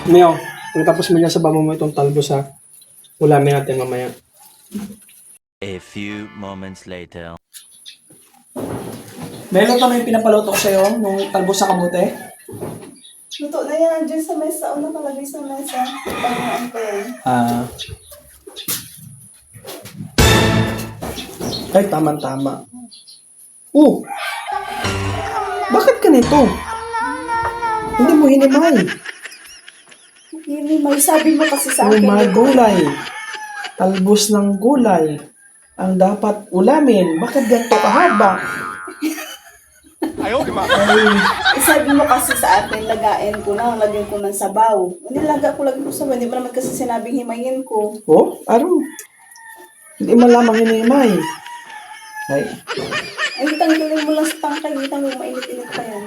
Mio, pagkatapos mo niya sa bamo mo itong talbos ha. Ulamin natin mamaya. A few moments later. Meron kami yung pinapaluto ko sa'yo, nung talbos sa kamote. Luto na yan, dyan sa mesa. O nakalagay sa mesa. Pagkaan ko yan. Ay, tama-tama. Bakit ganito? Hindi mo hinimay. Hindi, may sabi mo kasi sa Yung akin. mga gulay. Talbos ng gulay. Ang dapat ulamin. Bakit ganito kahaba? Ay, Sabi mo kasi sa akin, lagain ko na, lagyan ko ng sabaw. Nilaga ko, lagyan ko sabaw. Hindi mo naman kasi sinabing himayin ko. oh, araw. Hindi mo lamang hinimay. Ay, Ay, tanggalin mo lang sa tangkay. Tanggalin mo, mainit-init pa yan.